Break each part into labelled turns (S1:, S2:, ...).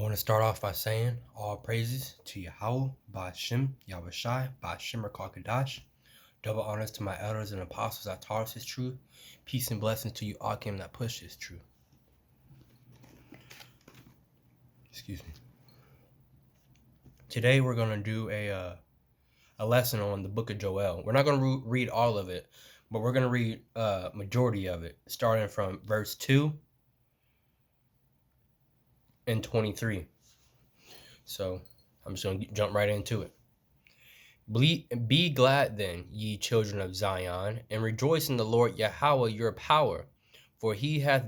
S1: I want to start off by saying all praises to YAHAWAH by YAHAWASHI by Kadash. Double honors to my elders and apostles that taught us his truth. Peace and blessings to you, Akim, that pushed his truth. Excuse me. Today we're going to do a lesson on the book of Joel. We're not going to read all of it, but we're going to read majority of it, starting from verse 2 and 23. So I'm just going to jump right into it. Be glad then, ye children of Zion, and rejoice in the Lord Yahweh your power, for he hath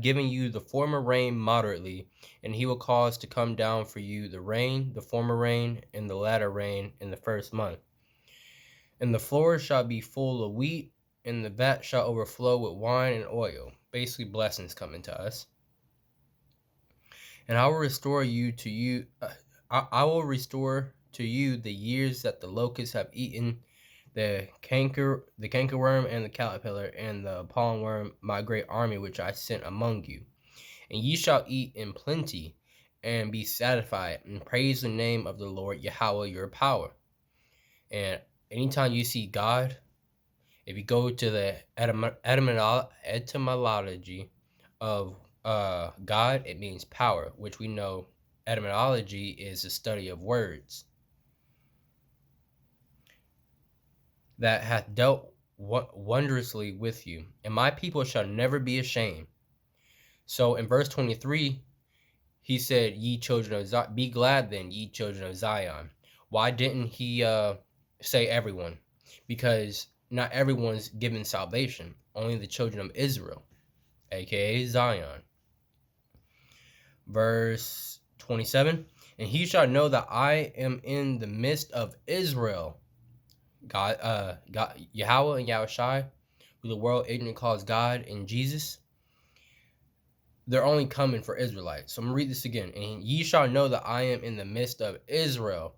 S1: given you the former rain moderately, and he will cause to come down for you the rain, the former rain, and the latter rain in the first month. And the floor shall be full of wheat, and the vat shall overflow with wine and oil. Basically, blessings coming to us. And I will restore you to you. I will restore to you the years that the locusts have eaten, the cankerworm and the caterpillar and the pollenworm, my great army which I sent among you. And ye shall eat in plenty and be satisfied, and praise the name of the Lord Yahweh your power. And anytime you see God, if you go to the etymology of God, it means power, which we know etymology is the study of words. That hath dealt wondrously with you, and my people shall never be ashamed. So in verse 23, he said, ye children of Zion, be glad then, ye children of Zion. Why didn't he say everyone? Because not everyone's given salvation, only the children of Israel, aka Zion. Verse 27, and he shall know that I am in the midst of Israel. God, Yahweh and Yahushai, who the world ignorant calls God, and Jesus, they're only coming for Israelites. So I'm going to read this again. And ye shall know that I am in the midst of Israel,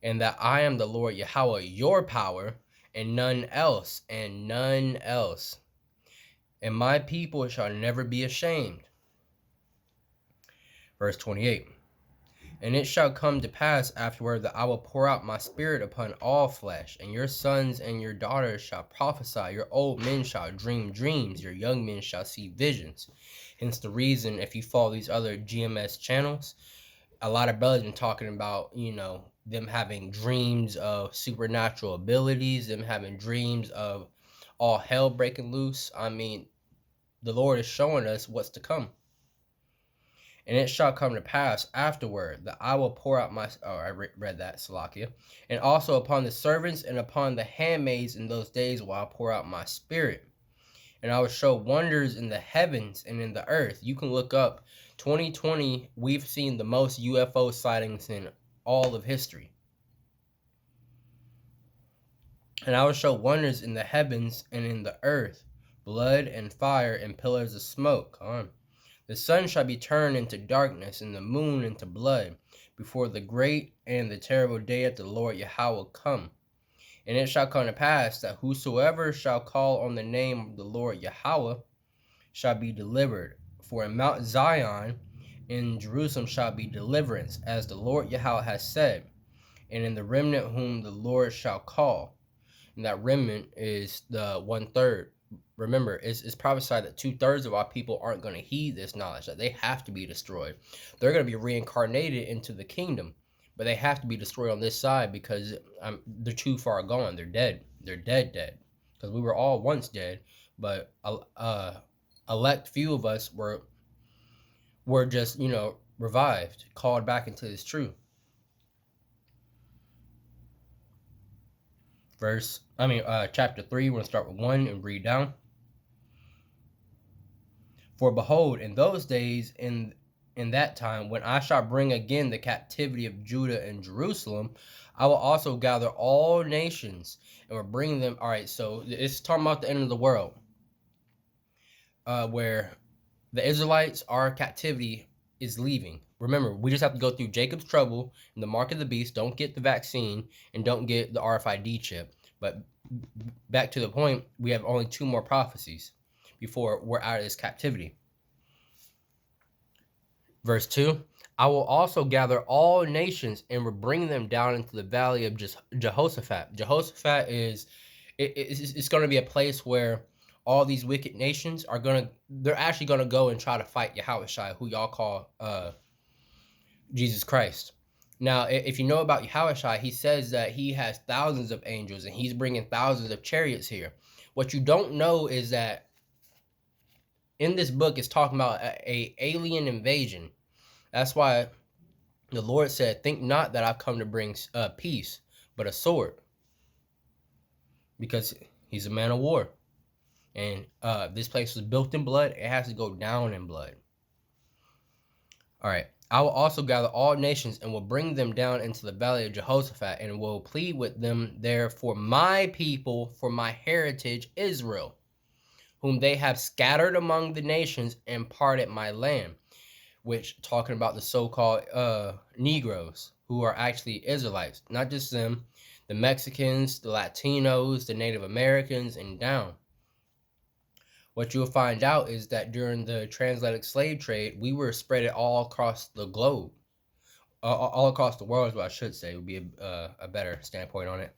S1: and that I am the Lord Yahweh, your power, and none else, and none else. And my people shall never be ashamed. Verse 28. And it shall come to pass afterward that I will pour out my spirit upon all flesh, and your sons and your daughters shall prophesy, your old men shall dream dreams, your young men shall see visions. Hence the reason, if you follow these other GMS channels, a lot of brothers been talking about, them having dreams of supernatural abilities, them having dreams of all hell breaking loose. I mean, the Lord is showing us what's to come. And it shall come to pass afterward that I will pour out my... Oh, I read that, Salakia. And also upon the servants and upon the handmaids in those days will I pour out my spirit. And I will show wonders in the heavens and in the earth. You can look up 2020. We've seen the most UFO sightings in all of history. And I will show wonders in the heavens and in the earth, blood and fire and pillars of smoke. The sun shall be turned into darkness, and the moon into blood, before the great and the terrible day of the Lord Yahweh come. And it shall come to pass that whosoever shall call on the name of the Lord Yahweh shall be delivered. For in Mount Zion, in Jerusalem shall be deliverance, as the Lord Yahweh has said, and in the remnant whom the Lord shall call. And that remnant is the 1/3. Remember, it's prophesied that 2/3 of our people aren't going to heed this knowledge, that they have to be destroyed. They're going to be reincarnated into the kingdom, but they have to be destroyed on this side because they're too far gone. They're dead. They're dead. Because we were all once dead, but elect few of us were just, revived, called back into this truth. Chapter 3, we're going to start with 1 and read down. For behold, in those days, in that time, when I shall bring again the captivity of Judah and Jerusalem, I will also gather all nations and will bring them. All right, so it's talking about the end of the world, where the Israelites, our captivity is leaving. Remember, we just have to go through Jacob's trouble and the mark of the beast. Don't get the vaccine and don't get the RFID chip. But back to the point, we have only 2 more prophecies before we're out of this captivity. Verse 2, I will also gather all nations and will bring them down into the valley of Jehoshaphat. Jehoshaphat is it's going to be a place where all these wicked nations are they're actually going to go and try to fight Yahawashi, who y'all call Jesus Christ. Now, if you know about Yahawashi, he says that he has thousands of angels and he's bringing thousands of chariots here. What you don't know is that in this book it's talking about a alien invasion. That's why the Lord said, think not that I've come to bring peace, but a sword. Because he's a man of war. And this place was built in blood. It has to go down in blood. All right. I will also gather all nations and will bring them down into the valley of Jehoshaphat and will plead with them there for my people, for my heritage, Israel, whom they have scattered among the nations and parted my land. Which, talking about the so-called Negroes, who are actually Israelites. Not just them, the Mexicans, the Latinos, the Native Americans, and down. What you'll find out is that during the transatlantic slave trade, we were spread all across the globe. All across the world is what I should say, would be a better standpoint on it.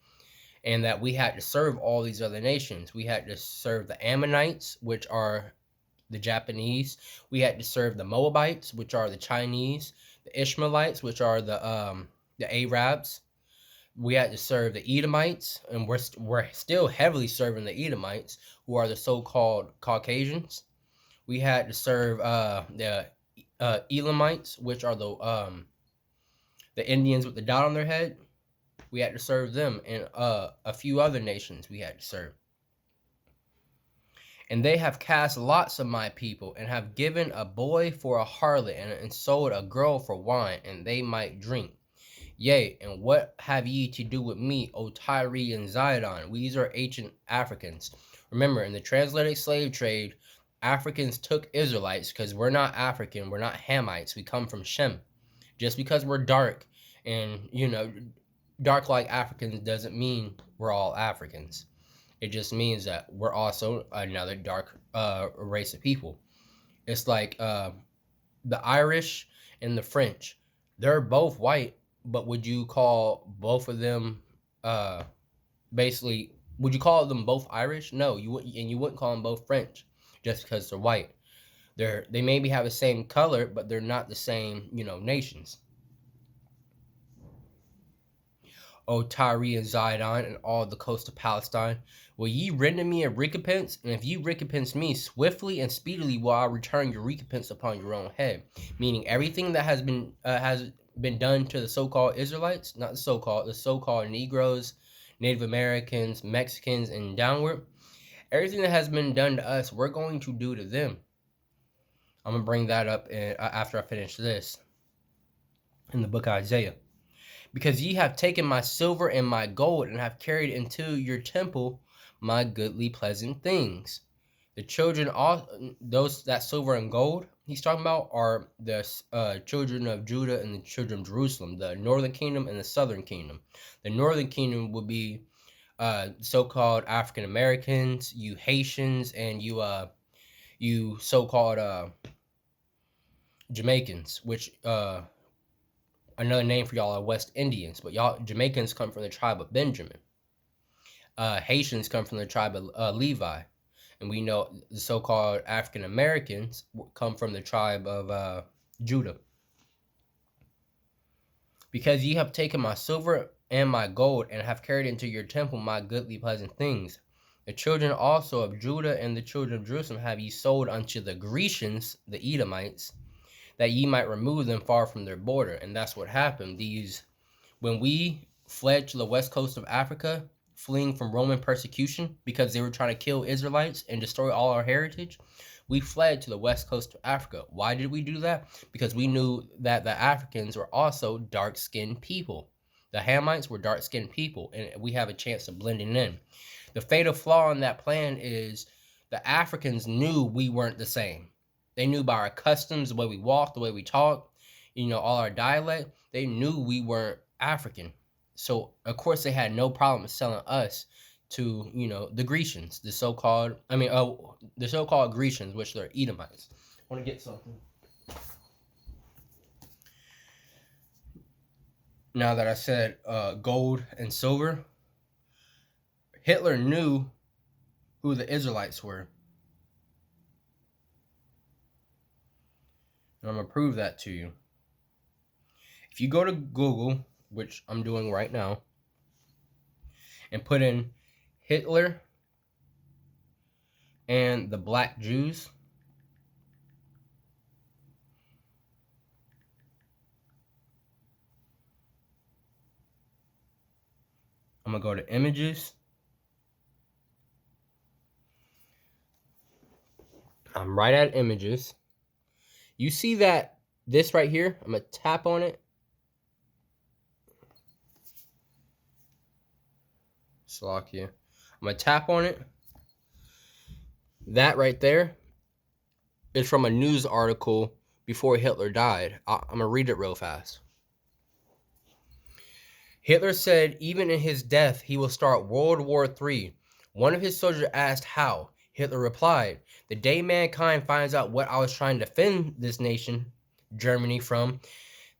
S1: And that we had to serve all these other nations. We had to serve the Ammonites, which are the Japanese. We had to serve the Moabites, which are the Chinese, the Ishmaelites, which are the Arabs. We had to serve the Edomites, and we're still heavily serving the Edomites, who are the so-called Caucasians. We had to serve the Elamites, which are the Indians with the dot on their head. We had to serve them, and a few other nations we had to serve. And they have cast lots of my people, and have given a boy for a harlot, and sold a girl for wine, and they might drink. Yea, and what have ye to do with me, O Tyre and Zidon? These are ancient Africans. Remember, in the transatlantic slave trade, Africans took Israelites, because we're not African, we're not Hamites, we come from Shem. Just because we're dark, and, dark like Africans doesn't mean we're all Africans. It just means that we're also another dark race of people. It's like the Irish and the French. They're both white, but would you call both of them basically, would you call them both Irish? No, you wouldn't, and you wouldn't call them both French just because they're white. They maybe have the same color, but they're not the same, nations. O Tyre and Zidon, and all the coast of Palestine, will ye render me a recompense? And if ye recompense me, swiftly and speedily will I return your recompense upon your own head. Meaning everything that has been done to the so-called Israelites, not the so-called Negroes, Native Americans, Mexicans, and downward, everything that has been done to us, we're going to do to them. I'm going to bring that up after I finish this in the book of Isaiah. Because ye have taken my silver and my gold, and have carried into your temple my goodly pleasant things. The children, that silver and gold he's talking about, are the children of Judah and the children of Jerusalem, the northern kingdom and the southern kingdom. The northern kingdom would be so-called African Americans, you Haitians, and you so-called Jamaicans, which another name for y'all are West Indians, but y'all Jamaicans come from the tribe of Benjamin. Haitians come from the tribe of Levi, and we know the so-called African Americans come from the tribe of Judah. Because ye have taken my silver and my gold, and have carried into your temple my goodly pleasant things. The children also of Judah and the children of Jerusalem have ye sold unto the Grecians, the Edomites, that ye might remove them far from their border. And that's what happened. When we fled to the west coast of Africa, fleeing from Roman persecution because they were trying to kill Israelites and destroy all our heritage, we fled to the west coast of Africa. Why did we do that? Because we knew that the Africans were also dark-skinned people. The Hamites were dark-skinned people, and we have a chance of blending in. The fatal flaw in that plan is the Africans knew we weren't the same. They knew by our customs, the way we walk, the way we talk, all our dialect. They knew we weren't African. So, of course, they had no problem selling us to, the Grecians, the so-called Grecians, which they're Edomites. I want to get something. Now that I said gold and silver, Hitler knew who the Israelites were. And I'm going to prove that to you. If you go to Google, which I'm doing right now, and put in Hitler and the Black Jews, I'm going to go to images. I'm right at images. You see that this right here? I'm going to tap on it. Slovakia. I'm going to tap on it. That right there is from a news article before Hitler died. I'm going to read it real fast. Hitler said even in his death, he will start World War III. One of his soldiers asked how. Hitler replied, the day mankind finds out what I was trying to defend this nation, Germany, from,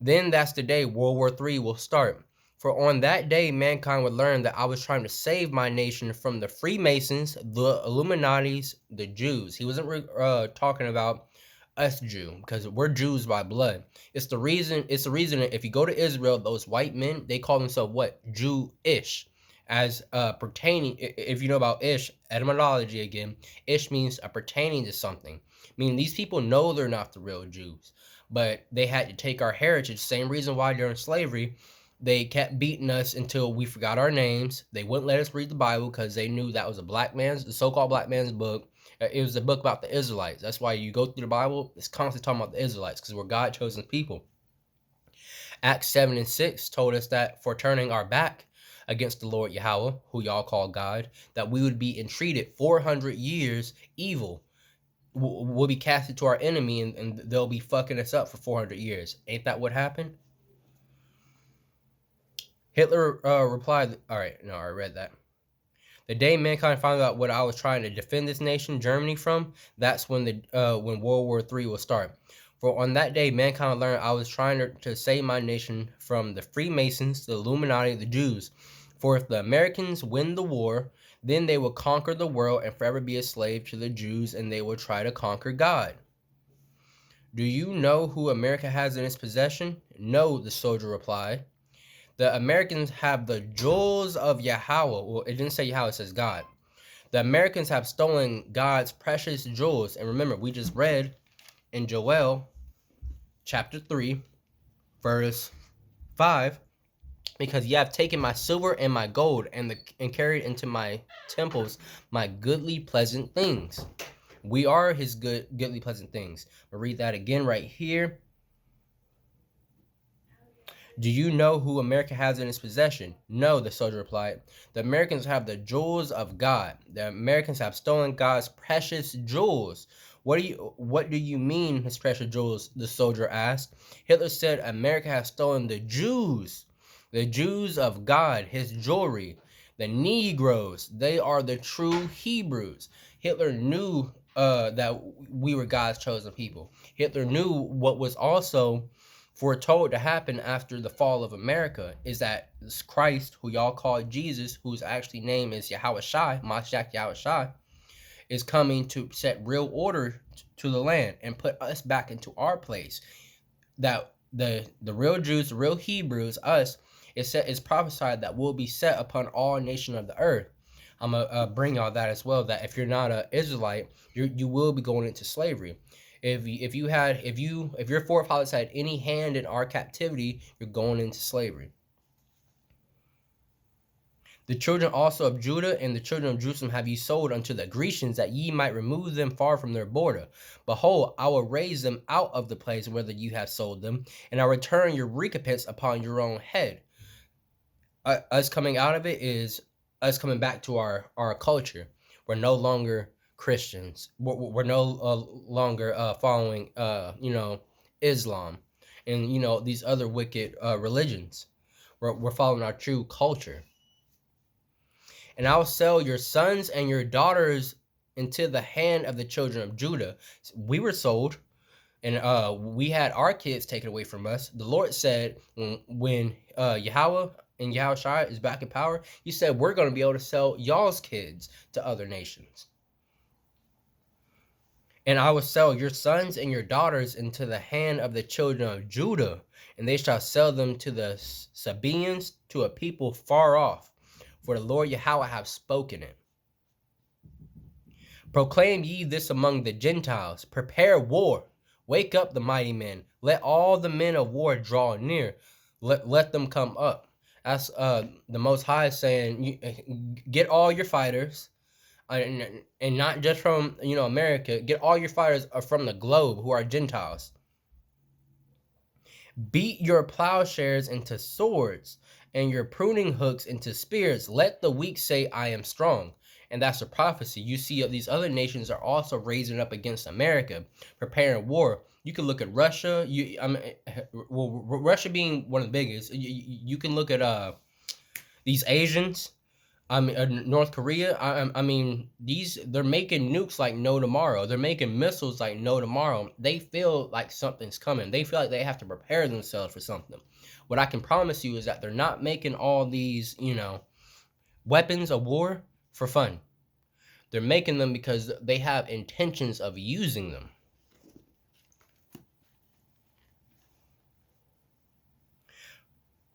S1: then that's the day World War III will start. For on that day, mankind would learn that I was trying to save my nation from the Freemasons, the Illuminatis, the Jews. He wasn't talking about us Jew, because we're Jews by blood. It's the reason if you go to Israel, those white men, they call themselves what? Jew-ish. As pertaining, if you know about ish, etymology again, ish means pertaining to something. Meaning these people know they're not the real Jews, but they had to take our heritage. Same reason why during slavery, they kept beating us until we forgot our names. They wouldn't let us read the Bible because they knew that was the so-called black man's book. It was a book about the Israelites. That's why you go through the Bible, it's constantly talking about the Israelites because we're God-chosen people. Acts 7 and 6 told us that for turning our back against the Lord Yahweh, who y'all call God, that we would be entreated 400 years evil. We'll be casted to our enemy and they'll be fucking us up for 400 years. Ain't that what happened? Hitler replied, all right, no, I read that. The day mankind found out what I was trying to defend this nation, Germany, from, that's when when World War III will start. For on that day, mankind learned I was trying to save my nation from the Freemasons, the Illuminati, the Jews. For if the Americans win the war, then they will conquer the world and forever be a slave to the Jews, and they will try to conquer God. Do you know who America has in its possession? No, the soldier replied. The Americans have the jewels of Yahawah. Well, it didn't say Yahweh, it says God. The Americans have stolen God's precious jewels. And remember, we just read in Joel chapter 3, verse 5, because ye have taken my silver and my gold and carried into my temples my goodly pleasant things. We are his goodly pleasant things. I'll read that again right here. Do you know who America has in its possession? No, the soldier replied. The Americans have the jewels of God. The Americans have stolen God's precious jewels. What do you mean, his precious jewels? The soldier asked. Hitler said America has stolen the Jews of God, his jewelry. The Negroes, they are the true Hebrews. Hitler knew that we were God's chosen people. Hitler knew what was also foretold to happen after the fall of America is that this Christ, who y'all call Jesus, whose actually name is YAHAWASHI, Mashiach YAHAWASHI, is coming to set real order to the land and put us back into our place. That the real Jews, the real Hebrews, us, is prophesied that will be set upon all nations of the earth. I'm gonna bring y'all that as well. That if you're not an Israelite, you will be going into slavery. If your forefathers had any hand in our captivity, you're going into slavery. The children also of Judah and the children of Jerusalem have ye sold unto the Grecians, that ye might remove them far from their border. Behold, I will raise them out of the place whither you have sold them, and I return your recompense upon your own head. Us coming out of it is us coming back to our culture. We're no longer Christians. We're no longer following Islam and these other wicked religions. We're following our true culture. And I will sell your sons and your daughters into the hand of the children of Judah. We were sold and we had our kids taken away from us. The Lord said when Yahweh and Yahawashi is back in power, he said we're going to be able to sell y'all's kids to other nations. And I will sell your sons and your daughters into the hand of the children of Judah, and they shall sell them to the Sabaeans, to a people far off. For the Lord Yahweh hath spoken it. Proclaim ye this among the Gentiles. Prepare war. Wake up the mighty men. Let all the men of war draw near. Let them come up. That's the Most High saying, get all your fighters. And not just from America. Get all your fighters from the globe who are Gentiles. Beat your plowshares into swords and your pruning hooks into spears. Let the weak say, I am strong. And that's a prophecy. You see, these other nations are also raising up against America, preparing war. You can look at Russia. Russia being one of the biggest. You can look at these Asians. North Korea. They're making nukes like no tomorrow. They're making missiles like no tomorrow. They feel like something's coming. They feel like they have to prepare themselves for something. What I can promise you is that they're not making all these, weapons of war for fun. They're making them because they have intentions of using them.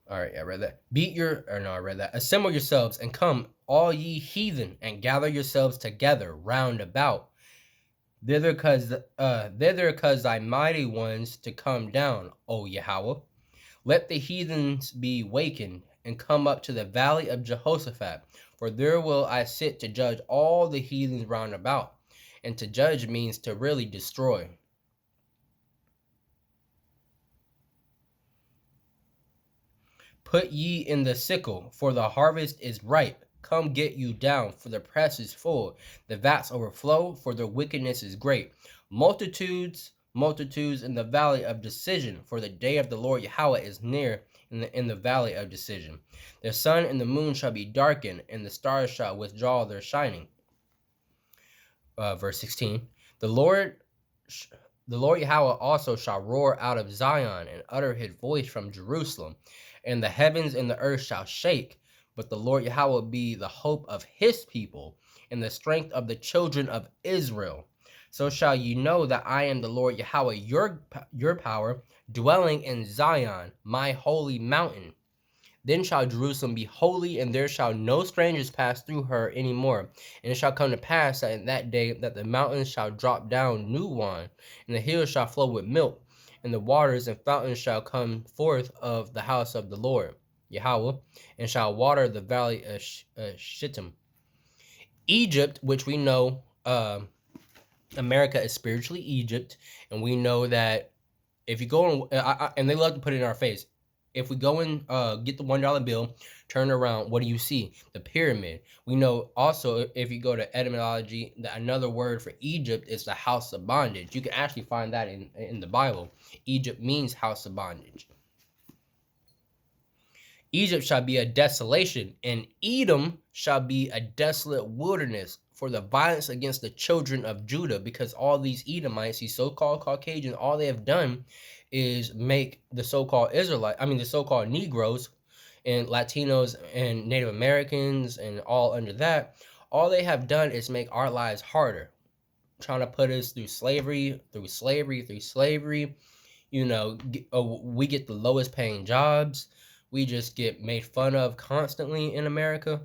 S1: All right, I read that. Assemble yourselves and come, all ye heathen, and gather yourselves together round about. Thither cause thy mighty ones to come down, O Yahweh. Let the heathens be wakened, and come up to the valley of Jehoshaphat. For there will I sit to judge all the heathens round about. And to judge means to really destroy. Put ye in the sickle, for the harvest is ripe. Come get you down, for the press is full. The vats overflow, for their wickedness is great. Multitudes in the valley of decision, for the day of the Lord Yahweh is near in the valley of decision. The sun and the moon shall be darkened, and the stars shall withdraw their shining. Verse 16. The Lord Yahweh also shall roar out of Zion, and utter his voice from Jerusalem. And the heavens and the earth shall shake, but the Lord Yahweh will be the hope of his people, and the strength of the children of Israel. So shall you know that I am the Lord Yahweh, your power, dwelling in Zion, my holy mountain. Then shall Jerusalem be holy, and there shall no strangers pass through her any more. And it shall come to pass that in that day that the mountains shall drop down new wine, and the hills shall flow with milk, and the waters and fountains shall come forth of the house of the Lord Yahweh, and shall water the valley of Shittim. Egypt, which we know, America is spiritually Egypt, and we know that if you go and they love to put it in our face. If we go and get the $1 bill, turn around, what do you see? The pyramid. We know also, if you go to etymology, that another word for Egypt is the house of bondage. You can actually find that in the Bible. Egypt means house of bondage. Egypt shall be a desolation, and Edom shall be a desolate wilderness for the violence against the children of Judah, because all these Edomites, these so-called Caucasians, all they have done is make the so-called the so-called Negroes and Latinos and Native Americans and all under that, all they have done is make our lives harder, trying to put us through slavery. We get the lowest paying jobs. We just get made fun of constantly in America.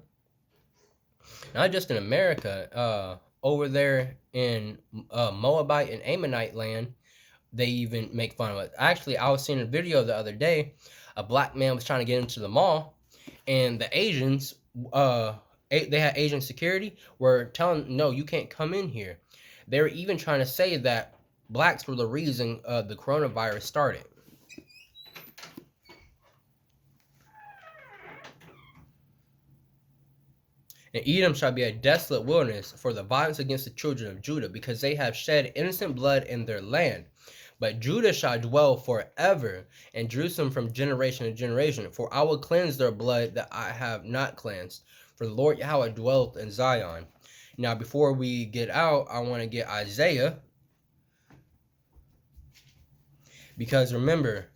S1: Not just in America, over there in Moabite and Ammonite land, they even make fun of it. Actually, I was seeing a video the other day. A black man was trying to get into the mall, and the Asians, they had Asian security, were telling, no, you can't come in here. They were even trying to say that blacks were the reason the coronavirus started. And Edom shall be a desolate wilderness for the violence against the children of Judah, because they have shed innocent blood in their land. But Judah shall dwell forever, and Jerusalem from generation to generation. For I will cleanse their blood that I have not cleansed. For the Lord Yahweh dwelleth in Zion. Now, before we get out, I want to get Isaiah Because remember,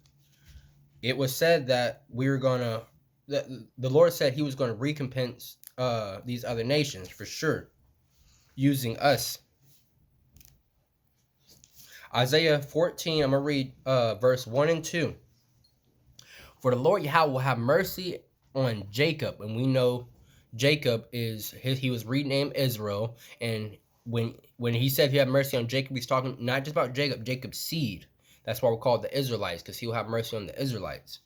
S1: it was said that we were gonna the Lord said he was gonna recompense these other nations for sure, using us. Isaiah 14, I'm gonna read verse 1 and 2. For the Lord Yahweh will have mercy on Jacob, and we know Jacob he was renamed Israel, and when he said he had mercy on Jacob, he's talking not just about Jacob, Jacob's seed. That's why we're called the Israelites, because he will have mercy on the Israelites.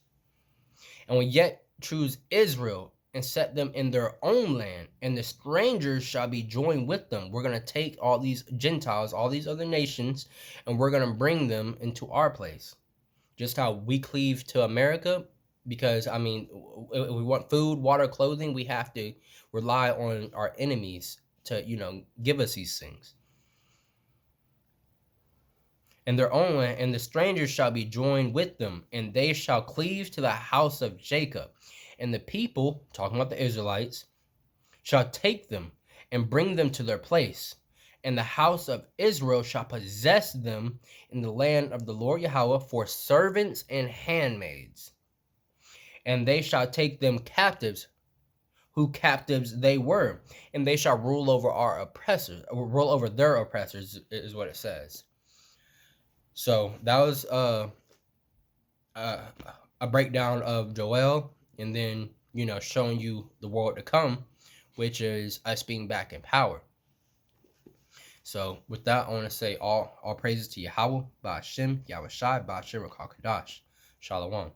S1: And will yet choose Israel and set them in their own land, and the strangers shall be joined with them. We're going to take all these Gentiles, all these other nations, and we're going to bring them into our place. Just how we cleave to America, because I mean, if we want food, water, clothing, we have to rely on our enemies to, give us these things. And their own land, and the strangers shall be joined with them, and they shall cleave to the house of Jacob. And the people, talking about the Israelites, shall take them and bring them to their place. And the house of Israel shall possess them in the land of the Lord Yahweh for servants and handmaids. And they shall take them captives, who captives they were, and they shall rule over our oppressors, or rule over their oppressors, is what it says. So that was a breakdown of Joel, and then showing you the world to come, which is us being back in power. So with that, I want to say all praises to Yahawah, Ba'ashem, Yahawashi, Ba'ashem, Rakakadash. Shalom.